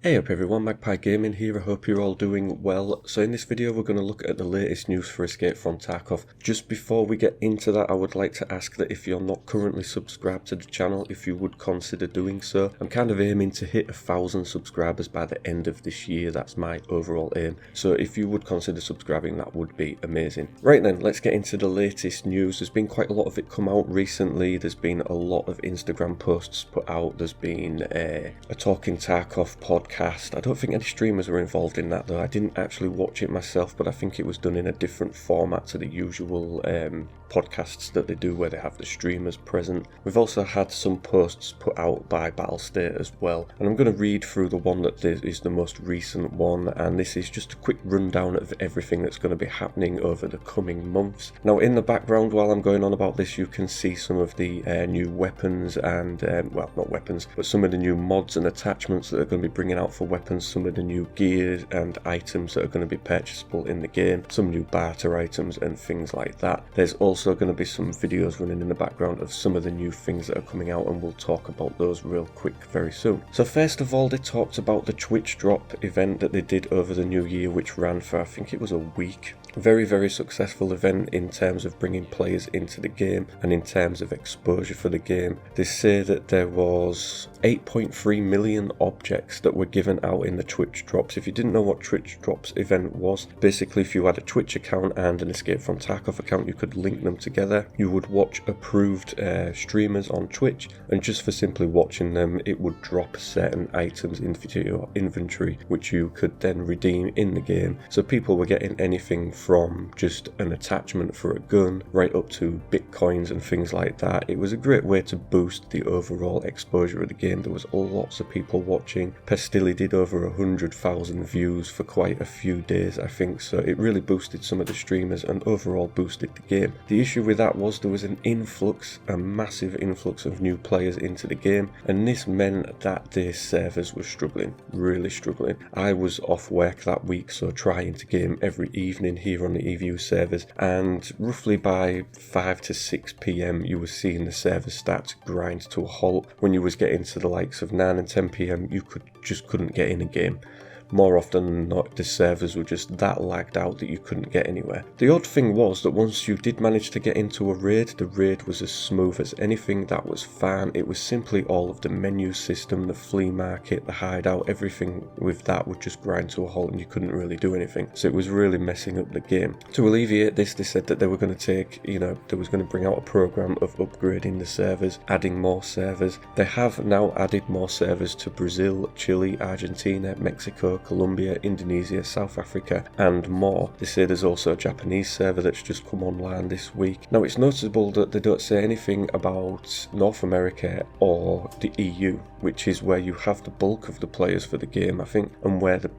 Hey up everyone, Magpie Gaming here, I hope you're all doing well. So in this video we're going to look at the latest news for Escape From Tarkov. Just before we get into that, I would like to ask that if you're not currently subscribed to the channel, if you would consider doing so. I'm kind of aiming to hit 1,000 subscribers by the end of this year, that's my overall aim. So if you would consider subscribing, that would be amazing. Right then, let's get into the latest news. There's been quite a lot of it come out recently. There's been a lot of Instagram posts put out. There's been a Talking Tarkov podcast. I don't think any streamers were involved in that though. I didn't actually watch it myself, but I think it was done in a different format to the usual podcasts that they do where they have the streamers present. We've also had some posts put out by Battlestate as well, and I'm going to read through the one that is the most recent one, and this is just a quick rundown of everything that's going to be happening over the coming months. Now in the background while I'm going on about this, you can see some of the new weapons and well, not weapons, but some of the new mods and attachments that are going to be bringing out for weapons, some of the new gear and items that are going to be purchasable in the game, some new barter items and things like that. There's also going to be some videos running in the background of some of the new things that are coming out, and we'll talk about those real quick very soon. So first of all, they talked about the Twitch drop event that they did over the new year, which ran for, I think it was a week. Very successful event in terms of bringing players into the game and in terms of exposure for the game. They say that there was 8.3 million objects that were given out in the Twitch drops. If you didn't know what Twitch drops event was, basically if you had a Twitch account and an Escape From Tarkov account, you could link them together. You would watch approved streamers on Twitch, and just for simply watching them, it would drop certain items into your inventory, which you could then redeem in the game. So people were getting anything from just an attachment for a gun right up to bitcoins and things like that. It was a great way to boost the overall exposure of the game. There was lots of people watching. Pestilly did over 100,000 views for quite a few days, I think, so it really boosted some of the streamers and overall boosted the game. The issue with that was there was an influx, a massive influx of new players into the game, and this meant that the servers were struggling, really struggling. I was off work that week, so trying to game every evening here on the EVU servers, and roughly by 5 to 6 PM you were seeing the server start to grind to a halt. When you was getting to the likes of 9 and 10 PM you just couldn't get in a game. More often than not, the servers were just that lagged out that you couldn't get anywhere. The odd thing was that once you did manage to get into a raid, the raid was as smooth as anything. That was fine. It was simply all of the menu system, the flea market, the hideout, everything with that would just grind to a halt and you couldn't really do anything. So it was really messing up the game. To alleviate this, they said that they were going to take, they was going to bring out a program of upgrading the servers, adding more servers. They have now added more servers to Brazil, Chile, Argentina, Mexico, Colombia, Indonesia, South Africa and more. They say there's also a Japanese server that's just come online this week. Now it's noticeable that they don't say anything about North America or the EU, which is where you have the bulk of the players for the game, I think, and where the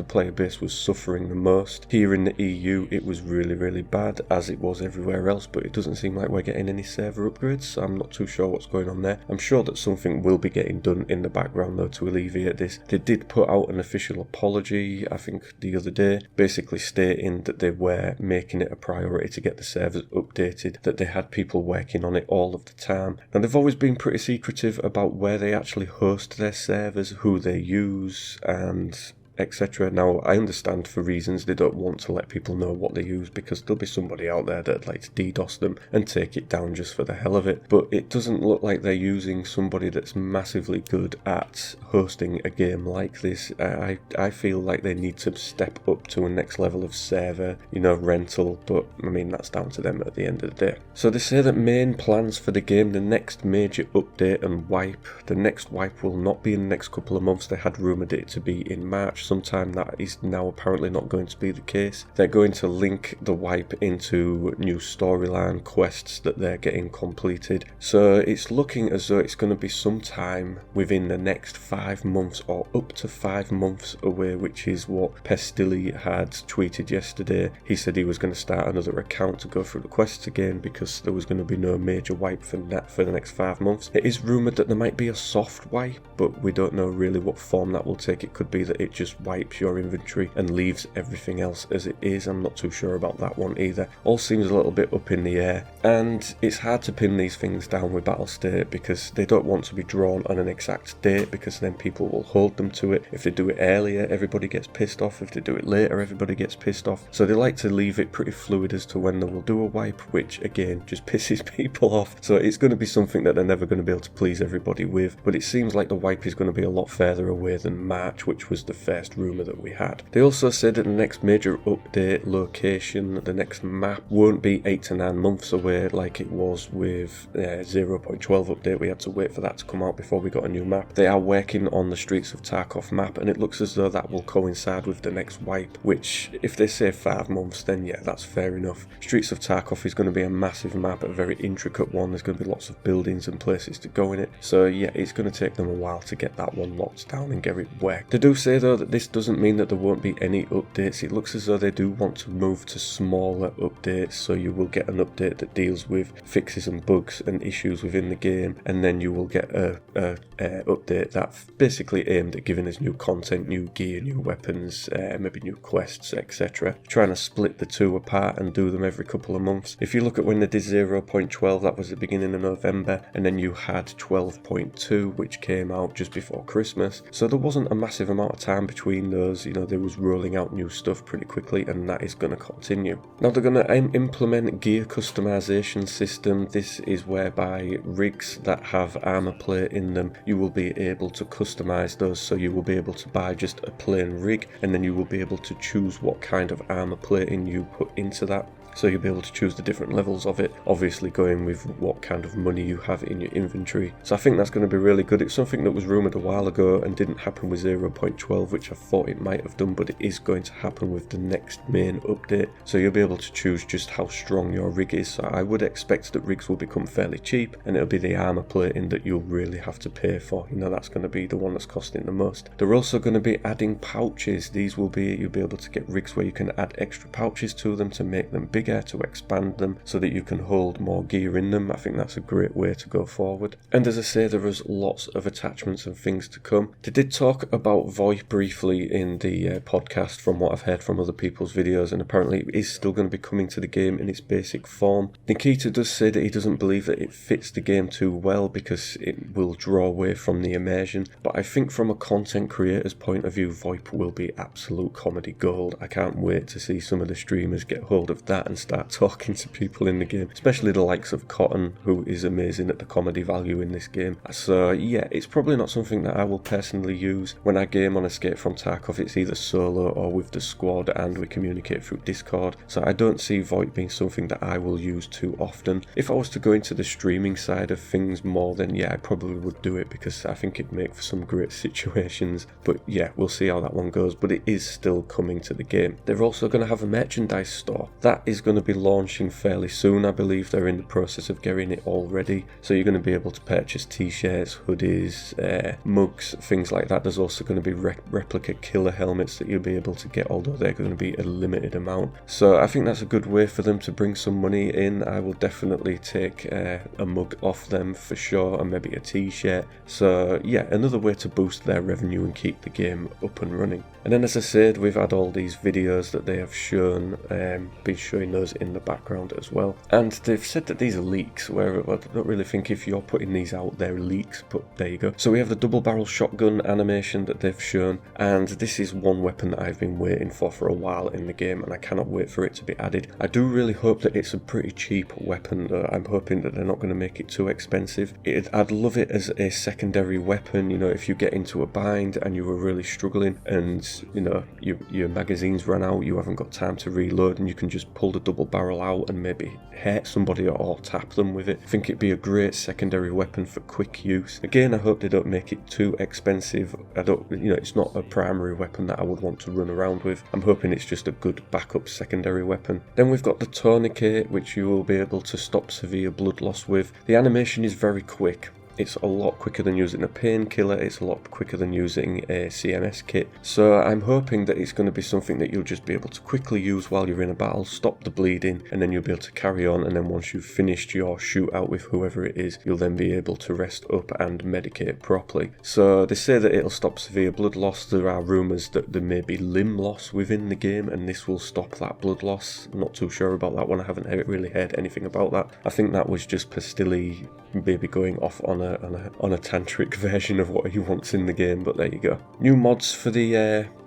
player base was suffering the most. Here in the EU it was really bad, as it was everywhere else, but it doesn't seem like we're getting any server upgrades, so I'm not too sure what's going on there. I'm sure that something will be getting done in the background though to alleviate this. They did put out an official apology, I think the other day, basically stating that they were making it a priority to get the servers updated, that they had people working on it all of the time, and they've always been pretty secretive about where they actually host their servers, who they use and etc. Now I understand for reasons they don't want to let people know what they use, because there'll be somebody out there that'd like to DDoS them and take it down just for the hell of it, but it doesn't look like they're using somebody that's massively good at hosting a game like this. I feel like they need to step up to a next level of server, rental, but I mean that's down to them at the end of the day. So they say that main plans for the game, the next major update and wipe, the next wipe will not be in the next couple of months. They had rumoured it to be in March sometime. That is now apparently not going to be the case. They're going to link the wipe into new storyline quests that they're getting completed, so it's looking as though it's going to be sometime within the next 5 months or up to 5 months away, which is what Pestilly had tweeted yesterday. He said he was going to start another account to go through the quests again because there was going to be no major wipe for the next 5 months. It is rumoured that there might be a soft wipe, but we don't know really what form that will take. It could be that it just just wipes your inventory and leaves everything else as it is. I'm not too sure about that one either. All seems a little bit up in the air, and it's hard to pin these things down with battle state because they don't want to be drawn on an exact date, because then people will hold them to it. If they do it earlier, everybody gets pissed off. If they do it later, everybody gets pissed off. So they like to leave it pretty fluid as to when they will do a wipe, which again just pisses people off. So it's going to be something that they're never going to be able to please everybody with, but it seems like the wipe is going to be a lot further away than March, which was the first rumour that we had. They also said that the next major update location, the next map, won't be 8 to 9 months away like it was with 0.12 update. We had to wait for that to come out before we got a new map. They are working on the Streets of Tarkov map, and it looks as though that will coincide with the next wipe, which if they say 5 months, then yeah, that's fair enough. Streets of Tarkov is going to be a massive map, a very intricate one. There's going to be lots of buildings and places to go in it, so yeah, it's going to take them a while to get that one locked down and get it worked. They do say though that this doesn't mean that there won't be any updates. It looks as though they do want to move to smaller updates, so you will get an update that deals with fixes and bugs and issues within the game, and then you will get a update that's basically aimed at giving us new content, new gear, new weapons, maybe new quests, etc. Trying to split the two apart and do them every couple of months. If you look at when they did 0.12, that was the beginning of November, and then you had 12.2, which came out just before Christmas, so there wasn't a massive amount of time between those. You know, they was rolling out new stuff pretty quickly, and that is going to continue. Now they're going to implement gear customization system. This is whereby rigs that have armor plate in them, you will be able to customize those, so you will be able to buy just a plain rig, and then you will be able to choose what kind of armor plating you put into that. So you'll be able to choose the different levels of it, obviously going with what kind of money you have in your inventory. So I think that's going to be really good. It's something that was rumoured a while ago and didn't happen with 0.12, which I thought it might have done, but it is going to happen with the next main update. So you'll be able to choose just how strong your rig is. So I would expect that rigs will become fairly cheap, and it'll be the armour plating that you'll really have to pay for. You know, that's going to be the one that's costing the most. They're also going to be adding pouches. These will be, you'll be able to get rigs where you can add extra pouches to them to make them bigger, to expand them so that you can hold more gear in them. I think that's a great way to go forward. And as I say, there is lots of attachments and things to come. They did talk about VoIP briefly in the podcast from what I've heard from other people's videos, and apparently it is still going to be coming to the game in its basic form. Nikita does say that he doesn't believe that it fits the game too well because it will draw away from the immersion, but I think from a content creator's point of view, VoIP will be absolute comedy gold. I can't wait to see some of the streamers get hold of that and start talking to people in the game, especially the likes of Cotton, who is amazing at the comedy value in this game. So yeah, it's probably not something that I will personally use when I game on Escape From Tarkov. It's either solo or with the squad, and we communicate through Discord, so I don't see VoIP being something that I will use too often. If I was to go into the streaming side of things more, then yeah, I probably would do it because I think it'd make for some great situations. But yeah, we'll see how that one goes, but it is still coming to the game. They're also going to have a merchandise store. That is going to be launching fairly soon. I believe they're in the process of getting it all ready, so you're going to be able to purchase t-shirts, hoodies, mugs, things like that. There's also going to be replica killer helmets that you'll be able to get, although they're going to be a limited amount. So I think that's a good way for them to bring some money in. I will definitely take a mug off them for sure, and maybe a t-shirt. So yeah, another way to boost their revenue and keep the game up and running. And then, as I said, we've had all these videos that they have shown, been showing those in the background as well, and they've said that these are leaks, where I don't really think if you're putting these out they're leaks, but there you go. So we have the double barrel shotgun animation that they've shown, and this is one weapon that I've been waiting for a while in the game, and I cannot wait for it to be added. I do really hope that it's a pretty cheap weapon though. I'm hoping that they're not going to make it too expensive. I'd love it as a secondary weapon, you know, if you get into a bind and you were really struggling and you know your magazines ran out, you haven't got time to reload, and you can just pull the double barrel out and maybe hurt somebody or tap them with it. I think it'd be a great secondary weapon for quick use. Again, I hope they don't make it too expensive. It's not a primary weapon that I would want to run around with. I'm hoping it's just a good backup secondary weapon. Then we've got the Tourniquet, which you will be able to stop severe blood loss with. The animation is very quick. It's a lot quicker than using a painkiller, it's a lot quicker than using a CMS kit. So I'm hoping that it's going to be something that you'll just be able to quickly use while you're in a battle, stop the bleeding, and then you'll be able to carry on, and then once you've finished your shootout with whoever it is, you'll then be able to rest up and medicate properly. So they say that it'll stop severe blood loss. There are rumours that there may be limb loss within the game, and this will stop that blood loss. I'm not too sure about that one, I haven't really heard anything about that. I think that was just Pastilli maybe going off on a tantric version of what he wants in the game, but there you go. New mods for the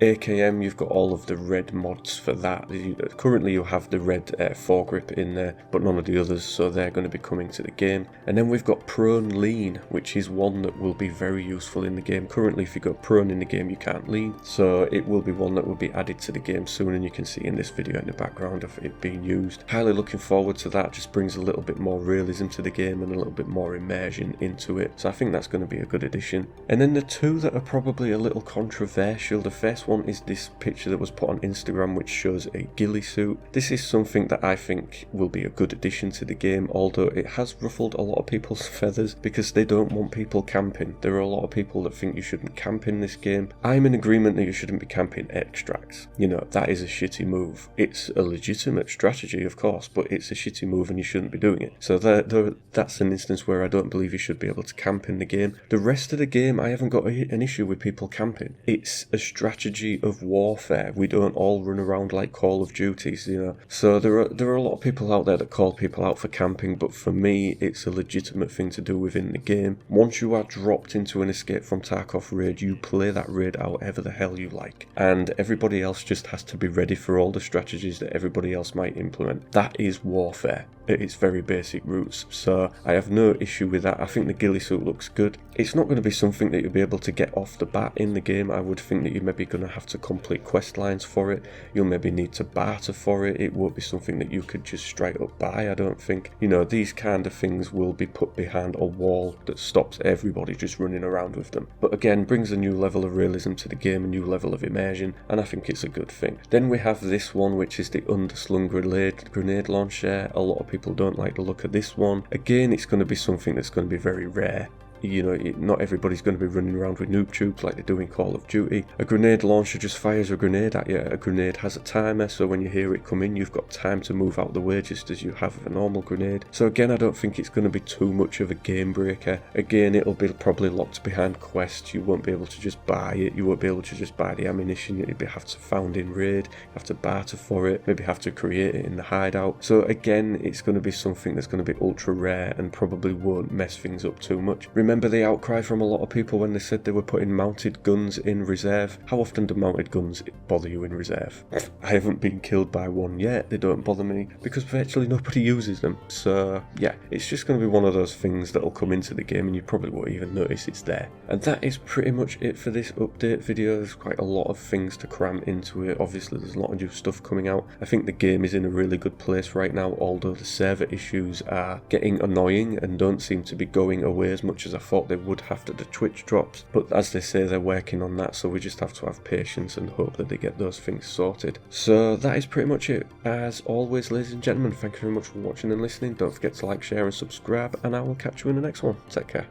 AKM, you've got all of the red mods for that. Currently you have the red foregrip in there, but none of the others, so they're going to be coming to the game. And then we've got prone lean, which is one that will be very useful in the game. Currently if you go prone in the game you can't lean, so it will be one that will be added to the game soon, and you can see in this video in the background of it being used. Highly looking forward to that, just brings a little bit more realism to the game and a little bit more immersion into it, so I think that's going to be a good addition. And then the two that are probably a little controversial, the first one is this picture that was put on Instagram which shows a ghillie suit. This is something that I think will be a good addition to the game, although it has ruffled a lot of people's feathers because they don't want people camping. There are a lot of people that think you shouldn't camp in this game. I'm in agreement that you shouldn't be camping extracts. You know, that is a shitty move. It's a legitimate strategy of course, but it's a shitty move and you shouldn't be doing it. So that's an instance where I don't believe you should be able to camp in the game. The rest of the game, I haven't got an issue with people camping. It's a strategy of warfare. We don't all run around like Call of Duties, you know. So there are a lot of people out there that call people out for camping, but for me, it's a legitimate thing to do within the game. Once you are dropped into an Escape from Tarkov raid, you play that raid however the hell you like, and everybody else just has to be ready for all the strategies that everybody else might implement. That is warfare at its very basic roots, so I have no issue with that. I think the ghillie suit looks good. It's not going to be something that you'll be able to get off the bat in the game. I would think that you're maybe going to have to complete quest lines for it. You'll maybe need to barter for it. It won't be something that you could just straight up buy, I don't think. You know, these kind of things will be put behind a wall that stops everybody just running around with them. But again, brings a new level of realism to the game, a new level of immersion, and I think it's a good thing. Then we have this one, which is the Underslung grenade launcher. A lot of people don't like the look of this one. Again, it's going to be something that's going to be very rare. You know, not everybody's going to be running around with noob tubes like they do in Call of Duty. A grenade launcher just fires a grenade at you. A grenade has a timer, so when you hear it come in, you've got time to move out the way just as you have with a normal grenade. So again, I don't think it's going to be too much of a game breaker. Again, it'll be probably locked behind quests. You won't be able to just buy it. You won't be able to just buy the ammunition. You'll have to found in raid, have to barter for it, maybe have to create it in the hideout. So again, it's going to be something that's going to be ultra rare and probably won't mess things up too much. Remember the outcry from a lot of people when they said they were putting mounted guns in reserve. How often do mounted guns bother you in reserve? I haven't been killed by one yet. They don't bother me because virtually nobody uses them. So yeah, it's just going to be one of those things that'll come into the game and you probably won't even notice it's there. And that is pretty much it for this update video. There's quite a lot of things to cram into it. Obviously there's a lot of new stuff coming out. I think the game is in a really good place right now, although the server issues are getting annoying and don't seem to be going away as much as I thought they would after the Twitch drops, but as they say, they're working on that, so we just have to have patience and hope that they get those things sorted. So that is pretty much it. As always, ladies and gentlemen, thank you very much for watching and listening. Don't forget to like, share and subscribe, and I will catch you in the next one. Take care.